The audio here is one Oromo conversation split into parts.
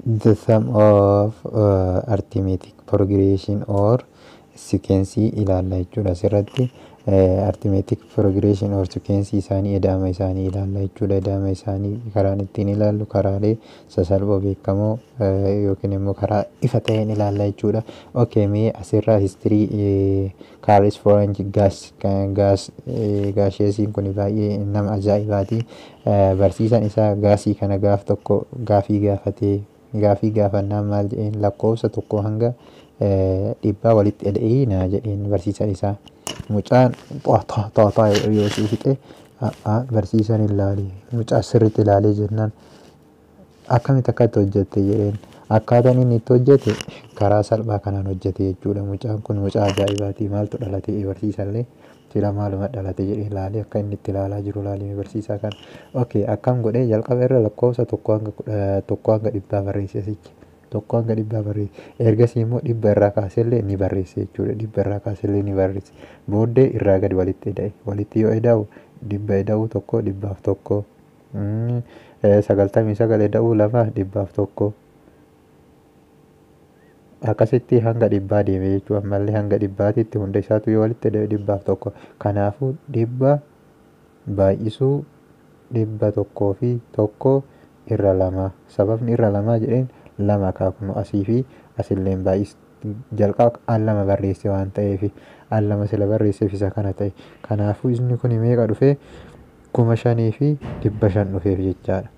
the sum of arithmetic progression or sequence ilaalla jechuudha. Asirratti arithmetic progression or sequence isaanii eda'ama isaanii ilaalla jechuudha. Eda'ama isaanii karaan ittiin ilaallu karaalee sasalphoo beekamoo yookiin immoo karaa ifa ta'een ilaalla jechuudha. Okay, mee asirraa history Charles French gaasheesiin kun baay'ee nama ajaa'ibaati. Barsiisaan isaa gaasii kana gaaf tokko gaafii gaafatee gaafii gaafannaan maal jedheen lakkoofsa tokko hanga dhibbaa walitti eda'ii naa jedheen barsiisaan isaa. Mucaan xooxaa yoo si fixe barsiisaan ilaalee mucaa sirriitti ilaalee jennaan akkamitti akkatti hojjette jedheen. Akkaataan inni itti hojjete karaa salphaa kanaan hojjete jechuudha. Mucaan kun mucaa ajaa'ibaati. Maaltu dhalate barsiisallee sila maaluma dhalate jedhee ilaalee akka inni itti ilaalaa jiru ilaalee barsiisaa kana. Okay, akkam godhee jalqaba irra lakkoofsa tokko hanga dhibbaa barreesse sichi. Tokko hanga dhibbaa barreesse. Ergasii immoo dhibba irraa kaasellee ni barreesse jechuudha. Dhibba irraa kaasellee ni barreesse. Booddee irraa gadi walitti eda'e. Walitti yoo eda'u dhibba eda'u tokko dhibbaaf tokko. 99 eda'u lama dhibbaaf tokko. Akkasitti hanga dhibbaa deeme jechuudha. Ammallee hanga dhibbaatitti hunda isaatu yoo walitti eda'e dhibbaaf tokko. Kanaafuu dhibba baay'isuu dhibba tokkoo fi tokko irra lama. Sababni irra lamaa jedheen lama kaakunu asii fi asilleen jalqaba al lama barreesse waan ta'eef al lama sila barreesseef isa kana ta'e. Kanaafuu inni kun meeqa dhufee 5,500 dhufeef jechaadha.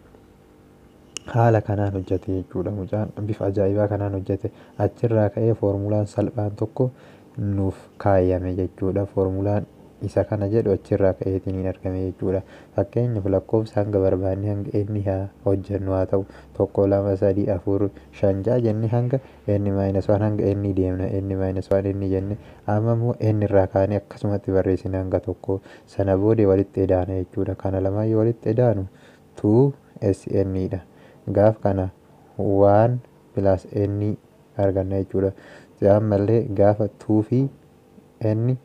Haala kanaan hojjete jechuudha. Mucaan bifa ajaa'ibaa kanaan hojjete. Achirraa ka'ee foormulaan salphaan tokko nuuf kaayame jechuudha. Foormulaan isa kana jedhu achirraa ka'eetiin argame jechuudha. Fakkeenyaaf lakkoofsa hanga barbaanne hanga inni haa hojjennu haa ta'u 1 2 3 4 5 6 jenne hanga inni -1 hanga inni deemna inni -1 inni jenne amma immoo inni irraa kaanee akkasumatti barreessine hanga tokko sana booda walitti edaana jechuudha. Kana lamaayyuu walitti edaanu 2 dha. Gaaf kana 1 plus n arganna jechuudha. Ammallee gaafa 2 fi n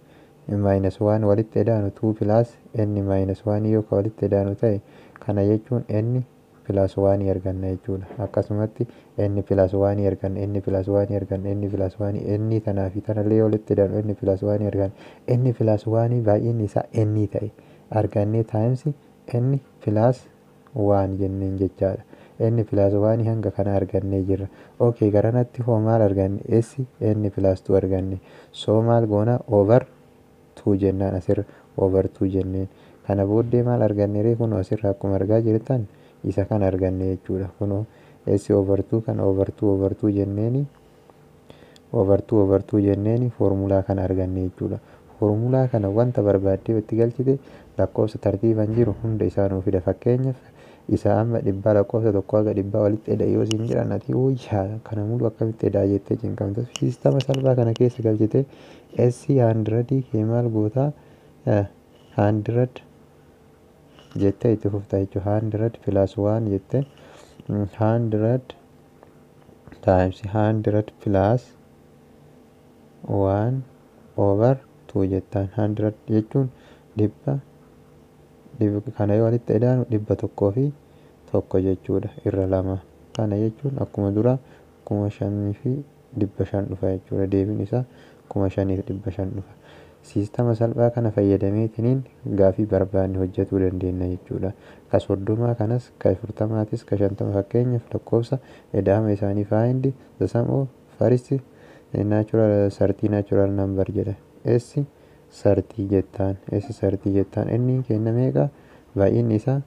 -1 walitti edaanu 2 plus n -1 yoo ka walitti edaanu ta'e kana jechuun n plus 1 arganna jechuudha. Akkasumatti n plus 1 arganna n plus 1 arganna n plus 1 n tanaa fi tanallee walitti edaanu n plus 1 arganna n plus 1 baay'inni isaa n ta'e argannee times n plus 1 jenneen jechaadha. n plus 1 hanga kana argannee jirra. Okay, garanatti hoo maal arganne s n plus 2 arganne. So maal goona over 2 jennaan asirra over 2 jenneen. Kana booddee maal arganne kunoo asirra akkuma argaa jirtan isa kan arganne jechuudha. Kunoo s over 2 kan over 2 over 2 jenneeni over 2 over 2 jenneeni foormulaa kana arganne jechuudha. Foormulaa kana wanta barbaaddee itti galchite lakkoofsa tartiibaan jiru hunda isaa nuuf fida. Fakkeenyaaf isa amma dhibbaa lakkoofsa tokko haga dhibbaa walitti eda'e yoo siin jedhan ati wayyaa kana mulu akkamitti edaa jettee cinqamte. Siistama salphaa kana keessa galchite s 100 kee maal gootaa 100 jettee itti fufta jechuudha. 100 plus 1 jettee 100 times 100 plus 1 over 2 jettaan. 100 jechuun dhibba kana yoo walitti edaanu dhibba tokkoo fi tokko jechuudha irra lama. Kana jechuun akkuma dura 5,500 dhufa jechuudha. Deebiin isaa 5,500 dhufa. Siistama salphaa kana fayyadameetiin gaafii barbaanne hojjetuu dandeenya jechuudha. Ka 30 kanas ka 40 ka 50 fakkeenyaaf lakkoofsa eda'ama isaanii find the sum of first natural number jedha. S 30 jettaan s 30 jettaan inni kenna meeqa baay'inni isaa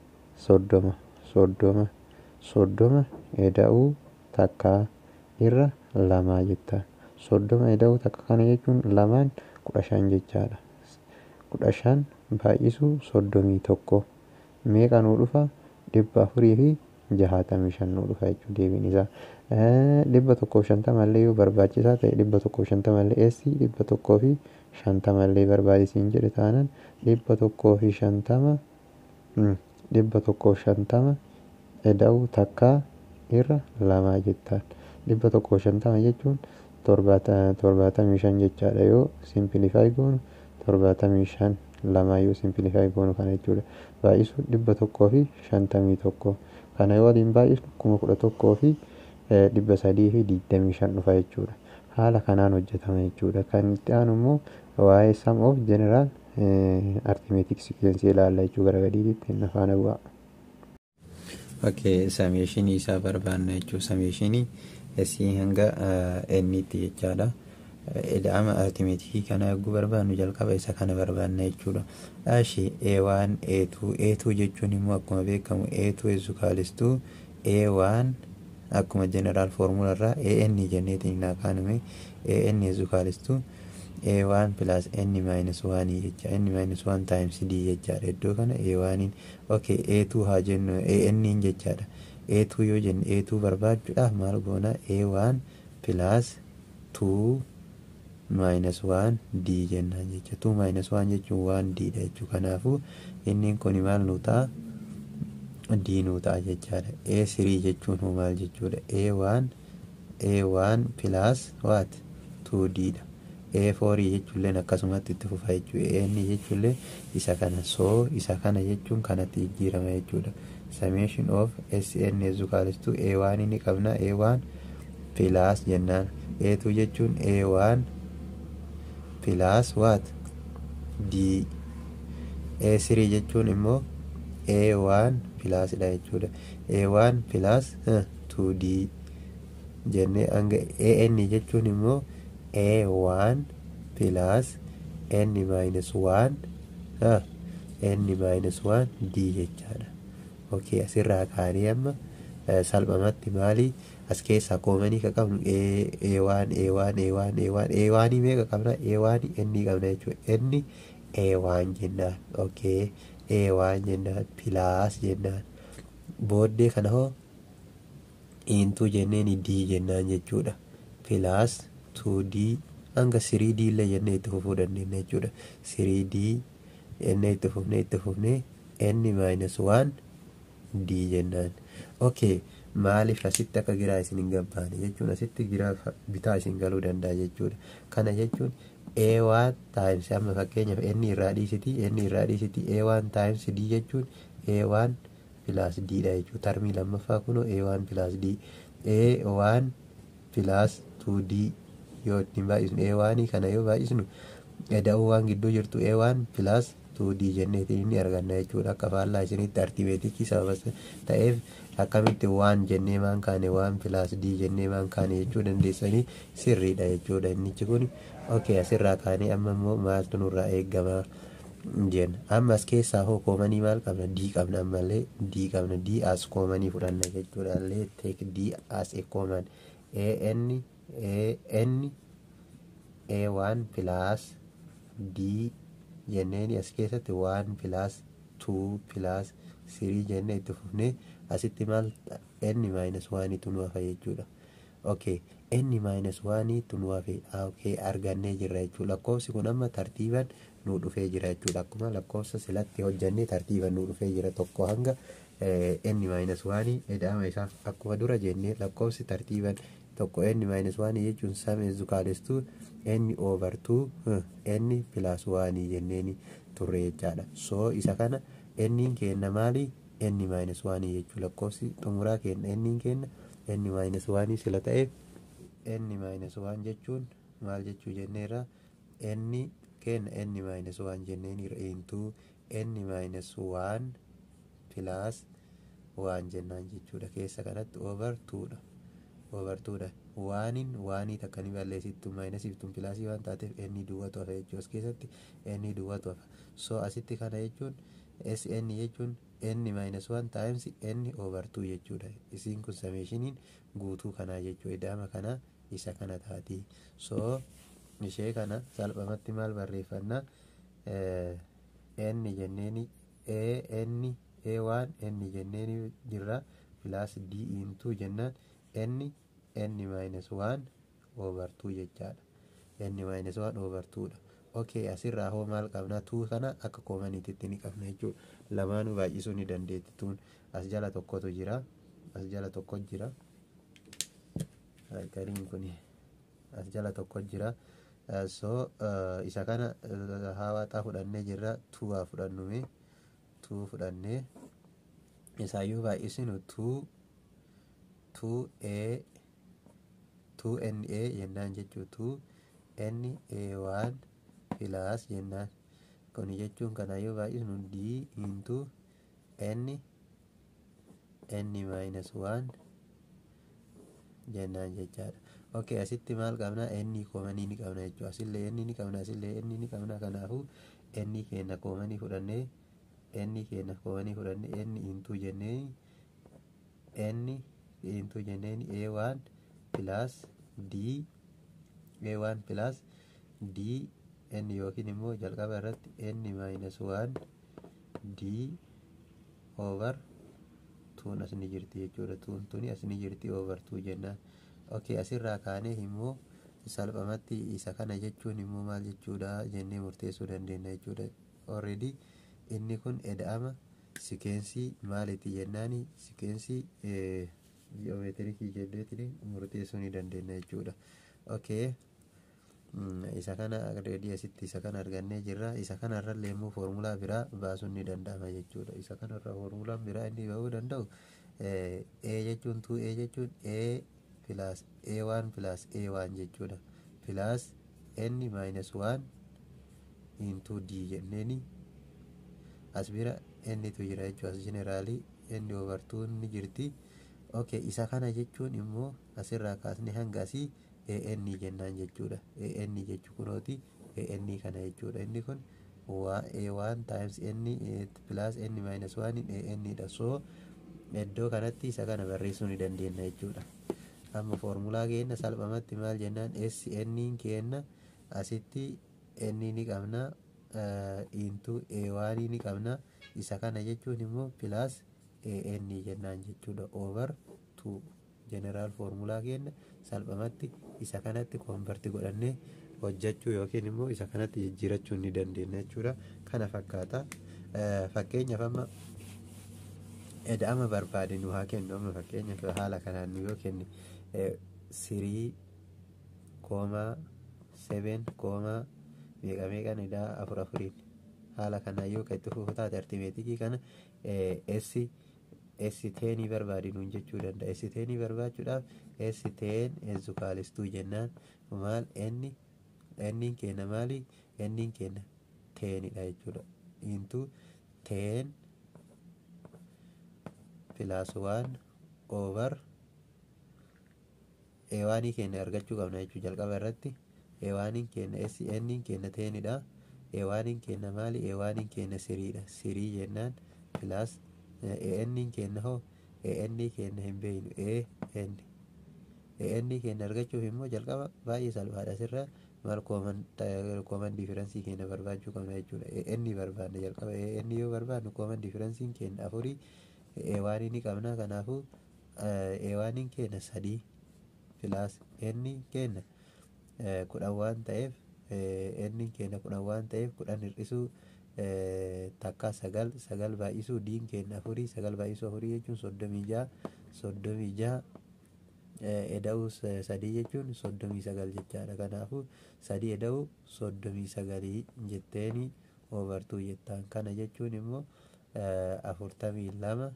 30 eda'uu takka irra lama jettaan. 30 eda'uu takka kana jechuun lamaan 15 jechaadha. 15 baay'isuu 31 meeqa nuu dhufa 465 nuu dhufa jechuudha. Deebiin isaa 150 illee yoo barbaachisaa ta'e 150 illee s 150 illee barbaachisiin jedhe taanaan 150 eda'uu takka irra lama jettaan. 150 jechuun 75 jechaadha. Yoo simplify goonu 75 lama yoo simplify goonu kana jechuudha. Baay'isuu 151 kana yoo waliin baay'isu 11,000 fi 325 dhufa jechuudha. Haala kanaan hojjetama jechuudha. Kan itti aanu immoo waa'ee sum of general arithmetic sequence ilaalla jechuudha. Gara gadiitti inni faana bu'a. Sameeshinii isaa barbaanna jechuudha. Sameeshinii S hanga N'itti jechaadha. Ida'ama arithmeetikii kana yogguu barbaannu jalqaba isa kana barbaanna jechuudha. A1, A2 jechuun immoo akkuma beekamu A2 is equals to A1 akkuma general formula irraa AN jenneetiin kaaname AN is equals to A1 plus N minus 1 jecha N minus 1 times D jechaadha. Iddoo kana A1 A2 haa jennu AN jechaadha. A2 yoo jenne A2 barbaachuudhaaf maal goona A1 plus 2 minus 1 D jennaan jecha 2 minus 1 jechuun 1 D dha jechuudha. Kanaafuu inni kun maal nu ta'a D nu ta'a jechaadha. A3 jechuun maal jechuudha A1 plus what 2D dha. A4 jechuullee akkasumatti itti fufa jechuudha. AN jechuullee isa kana isa kana jechuun kanatti jijjiirama jechuudha. Summation of SN is equals to A1 inni qabna A1 plus jennaan A2 jechuun A1 plus what D. A3 jechuun immoo A1 plus dha jechuudha. A1 plus 2D jennee hanga AN jechuun immoo A1 plus N minus 1 N minus 1 D jechaadha. Asirraa kaanee amma salphamatti maali as keessaa koomanii ka qabnu A1 meeqa qabna A1 N qabna jechuudha. N A1 jennaan A1 jennaan plus jennaan booddee kana hoo into jenneen D jennaan jechuudha. Plus 2D hanga 3D illee jennee itti fufuu dandeenya jechuudha. 3D jennee itti fufnee N minus 1 D jennaan. Maaliif asitti akka giraa isin hin gabbaane jechuun asitti giraa bitaa isin galuu danda'a jechuudha. Kana jechuun A1 times amma fakkeenyaaf N irraa dhiisiti A1 times D jechuun A1 plus D dha jechuudha. Tarmii lammaffaa kunoo A1 plus D A1 plus 2D yoo ittiin baay'isnu A1 kana yoo baay'isnu eda'uu waan gidduu jirtu A1 plus 2D jenneetiin inni arganna jechuudha. Akka faallaa isinitti artimeetikii sababa ta'eef akkamitti waan jennee maan kaane waan plus D jennee maan kaane jechuu dandeessanii sirriidha jechuudha. Innichi kun asirraa kaanee amma immoo maaltu nurraa eeggamaa jenna. Ammas keessaa hoo koomanii maal qabna D qabna ammallee D qabna D as koomanii fudhanna jechuudha. Illee take D as a common AN A1 plus D jenneeni as keessatti 1 plus 2 plus 3 jennee itti fufnee asitti maal N minus 1 tu nu hafa jechuudha. N minus 1 tu nu hafe argannee jirra jechuudha. Lakkoofsi kun amma tartiiban nu dhufee jira jechuudha. Akkuma lakkoofsa silatti hojjannee tartiiban nu dhufee jira tokko hanga N minus 1 eda'ama isaa akkuma dura jennee lakkoofsi tartiiban tokko N minus 1 jechuun sum is equals to N over 2 N plus 1 jenneeni turre jechaadha. Isa kana N kenna maali N minus 1 jechuudha. Lakkoofsi xumuraa kenna N kenna N minus 1 sila ta'eef N minus 1 jechuun maal jechuu jenneerra N kenna N minus 1 jenneeni into N minus 1 plus 1 jennaan jechuudha. Keessa kanatti over 2 dha. Waaniin takkanii balleessittu maayinasiiftuun pilaasii waan taateef N duwwatu hafa jechuudha. As keessatti N duwwatu hafa. Asitti kana jechuun SN jechuun N minus 1 times N over 2 jechuudha. Isiin kun sameeshiniin guutuu kanaa jechuudha. Ida'ama kana isa kana taati. Ishee kana salphamatti maal barreeffanna N jenneeni A1 N jenneeni jirra plus D into jennaan N minus 1 over 2 jechaadha. N minus 1 over 2 dha. Asirraa hoo maal qabna 2 kana akka koomaniititti ni qabna jechuudha. Lamaanuu baay'isuu ni dandeetti tuun. As jala tokkotu jira. Gariin kun as jala tokko jira. Isa kana hawaxaa fudhannee jirra 2 fudhannume 2 fudhannee isaayyuu baay'isinu 2A 2NA jennaan jechuu 2NA1 plus jennaan kun jechuun kana yoo baay'isnu D into N minus 1 jennaan jechaadha. Okay, asitti maal qabna? N koomanii ni qabna jechuudha. Asillee N ni qabna, asillee N ni qabna. Kanaafuu N keenya koomanii fudhannee N into jennee N into jenneen A1 plus D A1 plus D N yookiin immoo jalqaba irratti N minus 1 D over 2 as ni jirti jechuudha. 2 tuni as ni jirti over 2 jennaan. Okay, asirraa kaanee immoo salphamatti isa kana jechuun immoo maal jechuudha jennee murteessuu dandeenya jechuudha. Already inni kun eda'ama sikeensii maalitti jennaani sikeensii ji'oomeetirikii jenneetiin murteessuu ni dandeenya jechuudha. Okay, isa kana already asitti isa kana argannee jirra. Isa kanarrallee immoo foormulaa biraa baasuun ni danda'ama jechuudha. Isa kanarra foormulaan biraa inni bahuu danda'u A jechuun 2A jechuun A plus A1 plus A1 jechuudha plus N minus 1 into D jenneeni as bira N tu jira jechuudha. As generally N over 2 ni jirti. Okay, isa kana jechuun immoo asirraa kaasne hanga asii AN jennaan jechuudha. AN jechuu kunooti AN kana jechuudha. Inni kun A1 times N plus N minus 1 AN dha. So iddoo kanatti isa kana barreessuu ni dandeenya jechuudha. Amma foormulaa keenya salphamatti maal jennaan SN keenya asitti N ni qabna into A1 ni qabna. Isa kana jechuun immoo plus AN jennaan jechuudha over 2 general foormulaa keenya salphamatti isa kanatti konverti godhannee hojjechuu yookiin immoo isa kanatti jijjiirachuu ni dandeenya jechuudha. Kana fakkaata. Fakkeenyaaf amma eda'ama barbaade nu haa kennu. Amma fakkeenyaaf haala kanaan nu yoo kenne 3,7 meeqan edaa 4 haala kanaan yoo itti fufutaa artimeetikii kana S10 barbaade nuun jechuu danda'a. S10 barbaachuudhaaf S10 ezukaalistuu jennaan maal N keenya maali? N keenya 10 dha jechuudha. Into 10 plus 1 over A1 keenya argachuu qabna jechuudha. Jalqaba irratti A1 keenya SN keenya 10 dha. A1 keenya maali? A1 keenya 3 dha. 3 jennaan plus AN keenya hoo AN keenya hin beeknu AN keenya argachuuf immoo jalqaba baay'ee salphaadha. Asirra maal kooman differensii keenya barbaachuu qabna jechuudha. AN barbaadna jalqaba. AN yoo barbaadnu kooman differensiin keenya 4 A1 ni qabna. Kanaafuu A1 keenya 3 plus N keenya 10 waan ta'eef N keenya 10 waan ta'eef 10 hir'isuu takka 9 baay'isuu D keenya 4 9 baay'isuu 4 jechuun 36 eda'uu 3 jechuun 39 jechaadha. Kanaafuu 3 eda'uu 39 jetteeni over 2 jettaan. Kana jechuun immoo 42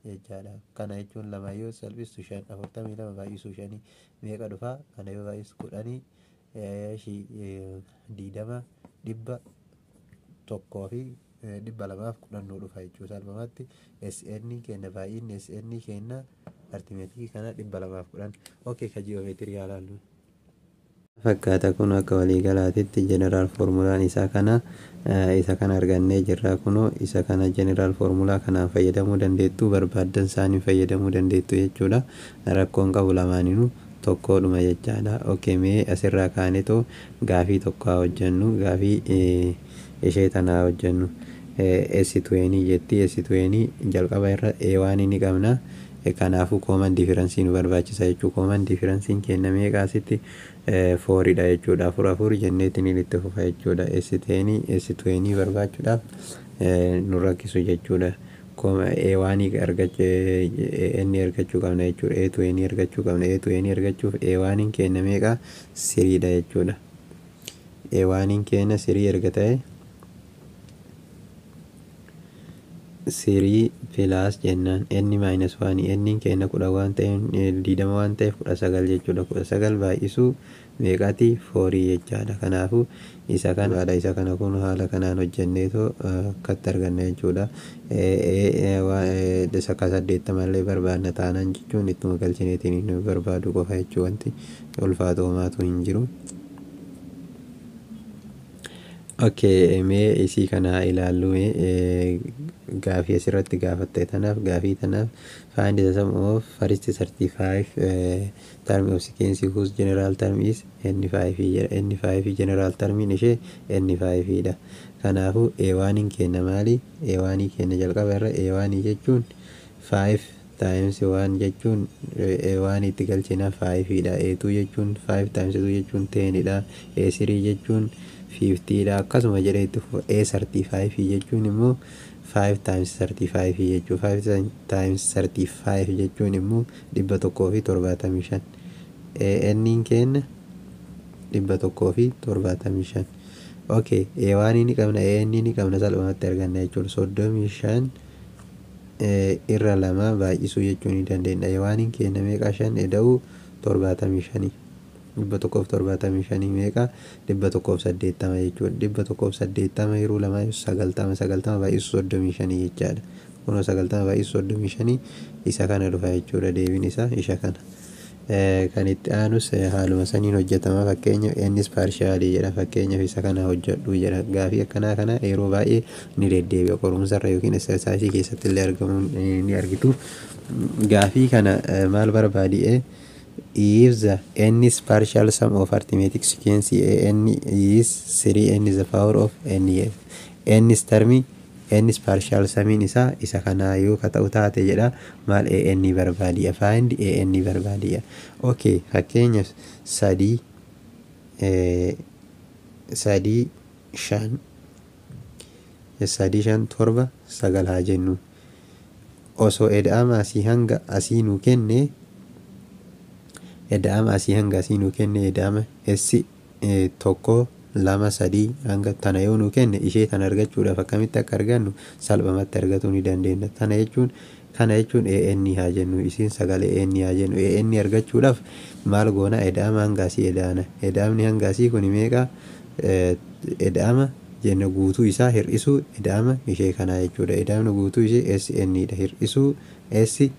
jechaadha. Kana jechuun lama yoo salphistu 5 42 baay'isuu 5 meeqa dhufa? Kana yoo baay'isu 10 20 dhibba tokkoo fi 210 dhufa jechuudha. Salphumatti SN keenya baay'inni SN keenya artimeetikii kana 210. Okay, ka ji'oomeetirii ilaallu. Fakkaata kun akka waliigalaatitti jeneraal foormulaan isaa kana argannee jirra. Kunoo isa kana jeneraal foormulaa kanaan fayyadamuu dandeettu, barbaaddan isaanii fayyadamuu dandeettu jechuudha. Rakkoon qabu lamaaninu tokkodhuma jechaadha. Okay, mee asirraa kaaneetoo gaafii tokko haa hojjennu. Gaafii ishee tanaa hojjennu. S20 jetti. S20 jalqaba irra A1 ni qabna. Kanaafuu kooman differensii nu barbaachisa jechuudha. Kooman differensiin keenya meeqa asitti 4 dha jechuudha. 4 jenneetiin itti fufa jechuudha. S20 barbaachuudhaaf nu rakkisu jechuudha. A1 argachuu qabna jechuudha. A20 argachuu qabna. A20 argachuuf A1 keenya meeqa 3 dha jechuudha. A1 keenya 3 erga ta'e 3 plus jennaan n minus 1 n keenya 10 waan ta'eef 20 waan ta'eef 19 jechuudha. 19 baay'isuu meeqaati 4 jechaadha. Kanaafuu isa kana kun haala kanaan hojjenneetoo akkatti arganna jechuudha. Akka 80 illee barbaadna taanaan jechuun ittuma galchineetiin nu barbaadu qofa jechuu wanti ulfaatu homaatu hin jiru. Okay, mee isii kana ilaallu gaafii asirratti gaafatte tanaaf gaafii tanaaf find the sum of first 35 term of sequence whose general term is n5 n5 general term ishee n5 dha. Kanaafuu a1 keenya maali? a1 keenya jalqaba irra a1 jechuun 5 times 1 jechuun a1 itti galchina 5 dha. a2 jechuun 5 times 2 jechuun 10 dha. a3 jechuun 50 dha. Akkasuma jedhee itti fufa. a35 jechuun immoo 5 times 35 jechuu 5 times 35 jechuun immoo 175. n keenya 175. Okay, a1 ni qabna an ni qabna salphumatti arganna jechuudha. 35 irra 2 baay'isuu jechuu ni dandeenya. a1 keenya meeqa 5 eda'u 75. 175 meeqa 180 jechuudha. 180 yeroo 2 90 baay'isuu 35 jechaadha. Kunoo 90 baay'isuu 35 isa kana dhufa jechuudha. Deebiin isaa isa kana. Kan itti aanus haaluma saniin hojjetama. Fakkeenya innis partialii jedha. Fakkeenyaaf isa kana hojjedhu jedha. Gaafii akkanaa kana yeroo baay'ee ni deddeebi'a qorumsarra yookiin exersaayisii keessatti illee argamu ni argitu. Gaafii kana maal barbaadie? If the n is partial sum of arithmetic sequence n is 3 n is the power of n n is termi n is partial sum isa kana yoo ta'u taate jedha. Maal n barbaadiya? Find n barbaadiya. Okay, fakkeenyaaf 3 5 7 9 haa jennu. Osoo eda'ama asii hanga asii nu kenne eda'ama asii hanga asii nu kenne eda'ama s 1 2 3 hanga tana yoo nu kenne ishee tan argachuudhaaf akkamitti akka argannu salphumatti argachuu ni dandeenya. Kana jechuun an haa jennu. Isiin sagalee an haa jennu. An argachuudhaaf maal goona? eda'ama hanga asii eda'ana. Eda'amni hanga asii kun meeqa? Eda'ama jenna guutuu isaa hir'isuu eda'ama ishee kana jechuudha. Eda'amni guutuu ishee sn dha. Hir'isuu sn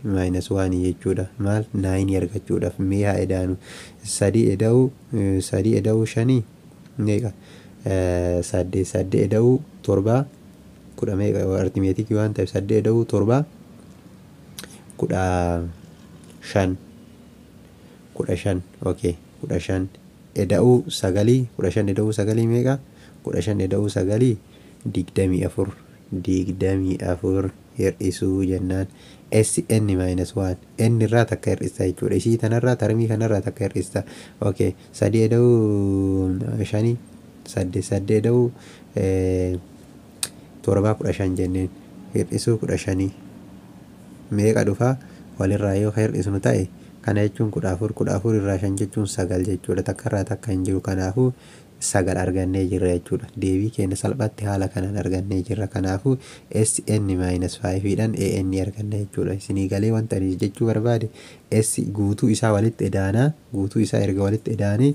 minus 1 jechuudha. Maal 9 argachuudhaaf mee haa eda'anu? 3 eda'uu 5 meeqa? 8 eda'uu 7 10 meeqa? Arithmeetikii waan ta'eef 8 eda'uu 7 15. Okay, 15 eda'uu 9 15 eda'uu 9 meeqa? 15 eda'uu 9 24 hir'isuu jennaan sn minus 1 n irraa takka hir'ista jechuudha. Ishii tanarraa tarmii kanarraa takka hir'ista. Okay, 3 eda'uu 5 8 eda'uu 7 15 jenneen hir'isuu 15 meeqa dhufa? Walirraa yoo hir'isnu ta'e kana jechuun 14 irraa 5 jechuun 9 jechuudha. Takkarraa takka hin jiru. Kanaafuu 9 argannee jirra jechuudha. Deebii keenya salphatti haala kanaan argannee jirra. Kanaafuu sn minus 5 dhaan an arganna jechuudha. Isinii galee wanta jechuu barbaade s guutuu isaa walitti edaanaa. Guutuu isaa erga walitti edaanii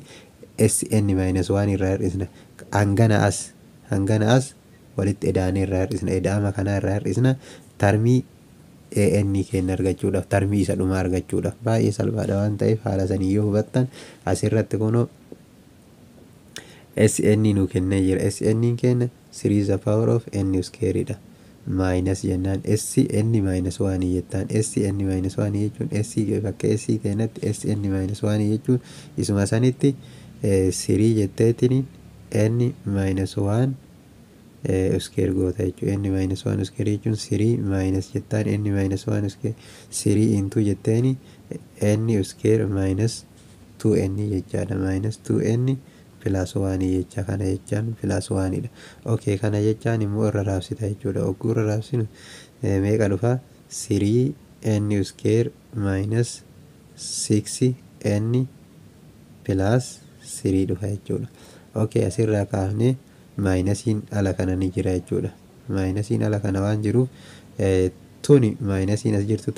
sn minus 1 irraa hir'isna. Hangana as walitti edaanee irraa hir'isna. Eda'ama kanaa irraa hir'isna. Tarmii an keenya argachuudhaaf tarmii isa dhumaa argachuudhaaf baay'ee salphaadha waan ta'eef haala sanii yoo hubattan asirratti kunoo sn nu kennee jira. sn keenya 3 the power of n square dha. Minus jennaan sn minus 1 jettaan. sn minus 1 jechuun bakka s keenyatti sn minus 1 jechuun isuma sanitti 3 jetteetiin n minus 1 square goota jechuudha. n minus 1 square jechuun 3 minus jettaan n minus 1 square 3 into jetteeni n square minus 2n jechaadha. Minus 2n plus 1 jecha kana jechaan plus 1 dha. Okay, kana jechaan immoo irra raabsita jechuudha. Ogguu irra raabsinu meeqa dhufa? 3n square minus 6n plus 3 dhufa jechuudha. Okay, asirraa kaafnee maayinasiin ala kana ni jira jechuudha. maayinasiin ala kana waan jiruuf tuni maayinasiin as jirtu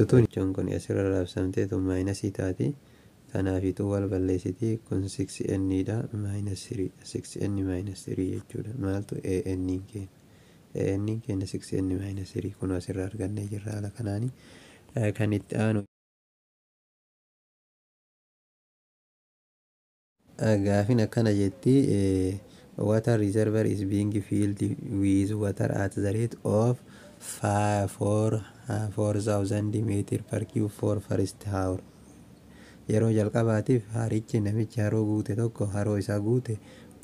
tuni jechuun kun asirra raabsamtee tun maayinasii taati. Kanaafituu wal balleessitii kun 6n dha minus 3 6n minus 3 jechuudha. Maaltu an keenya 6n minus 3 kun asirraa argannee jirra haala kanaani. Kan itti aanu gaafin akkana jetti water reservoir is being filled with water at the rate of 4000 meter per cube for first hour. Yeroo jalqabaatiif harichi namichi haroo guute tokko haroo isaa guute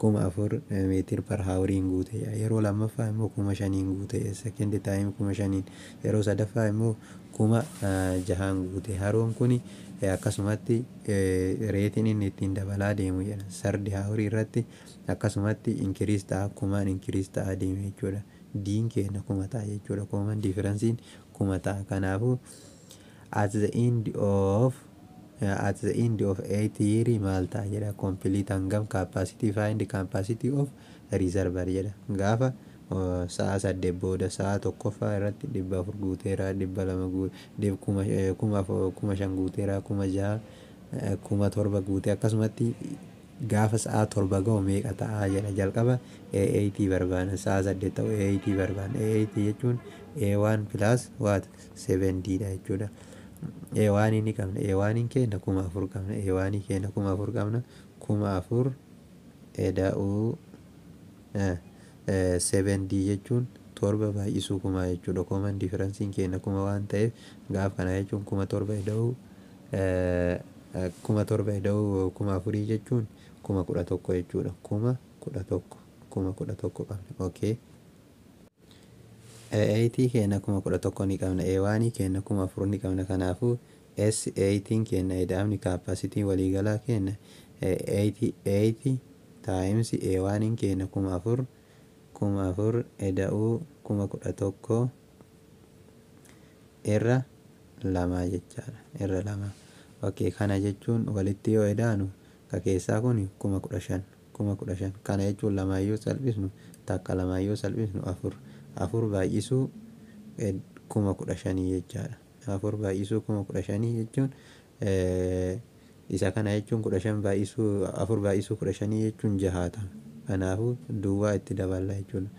4,000 meetir per haawuriin guute. Yeroo lammaffaa immoo 5,000 guute. Second time 5,000. Yeroo sadaffaa immoo 6,000 guute. Haroon kuni akkasumatti reetiin inni ittiin dabalaa deemu jedha. Sardi haawurii irratti akkasumatti inkiriis ta'a kumaan inkiriis ta'a deemu jechuudha. Diin keenya 1,000 ta'a jechuudha. Common differencein 1,000 ta'a. Kanaafuu at the end of 8 years maal ta'a jedha. Complete hangam capacity find capacity of reservoir jedha. Gaafa sa'a 8 booda sa'a tokkoffaa irratti 400 guuteera 200 5,000 guuteera 6,000 7,000 guute akkasumatti gaafa sa'a 7 ga'u meeqa ta'a jedha. Jalqaba A8 barbaana sa'a 8 ta'u A8 barbaana. A8 jechuun A1 plus what 7D dha jechuudha. A1 ni qabna. A1 keenya 4,000 qabna. A1 keenya 4,000 qabna. 4,000 eda'uu 7D jechuun 7 baay'isuu 1,000 jechuudha. Common differencein keenya 1,000 waan ta'eef gaaf kana jechuun 7,000 eda'uu 7,000 eda'uu 4,000 jechuun 11,000 jechuudha. 11,000 qabna. Okay. A8 keenya 11,000 ni qabna. A1 keenya 4,000 ni qabna. Kanaafuu S8 keenya eda'amni capacity waliigalaa keenya 80 times A1 keenya 4,000 eda'uu 11,000 irra 2 jechaadha. Irra 2. Okay, kana jechuun walitti yoo edaanu ka keessaa kun 15,000 kana jechuun lamaayyuu salphisnu takka lamaayyuu salphisnu 4 baay'isuu 15,000 jechaadha. 4 baay'isuu 15,000 jechuun isa kana jechuun 15 baay'isuu 4 baay'isuu 15 jechuun 60. Kanaafuu duwwaa itti dabala jechuudha.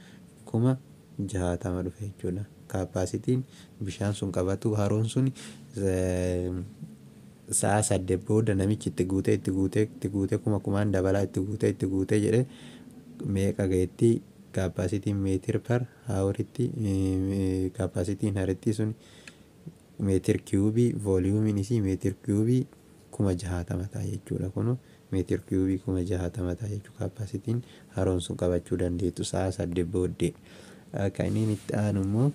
60,000 dhufe jechuudha. Kaapasitiin bishaan sun qabatu haroon sun sa'a 8 booda namichi itti guutee 1,000 dabalaa itti guutee jedhe meeqa ga'etti kapasitiin meetir per haawuritti kapasitiin haritti sun meetir kiubii vooliyuumiin isii meetir kiubii 60,000 ta'a jechuudha. Kun meetir kiubii 60,000 ta'a jechuudha. Kapasitiin haroon sun qabachuu dandeettu sa'a 8 booddee. Kan inni itti aanu immoo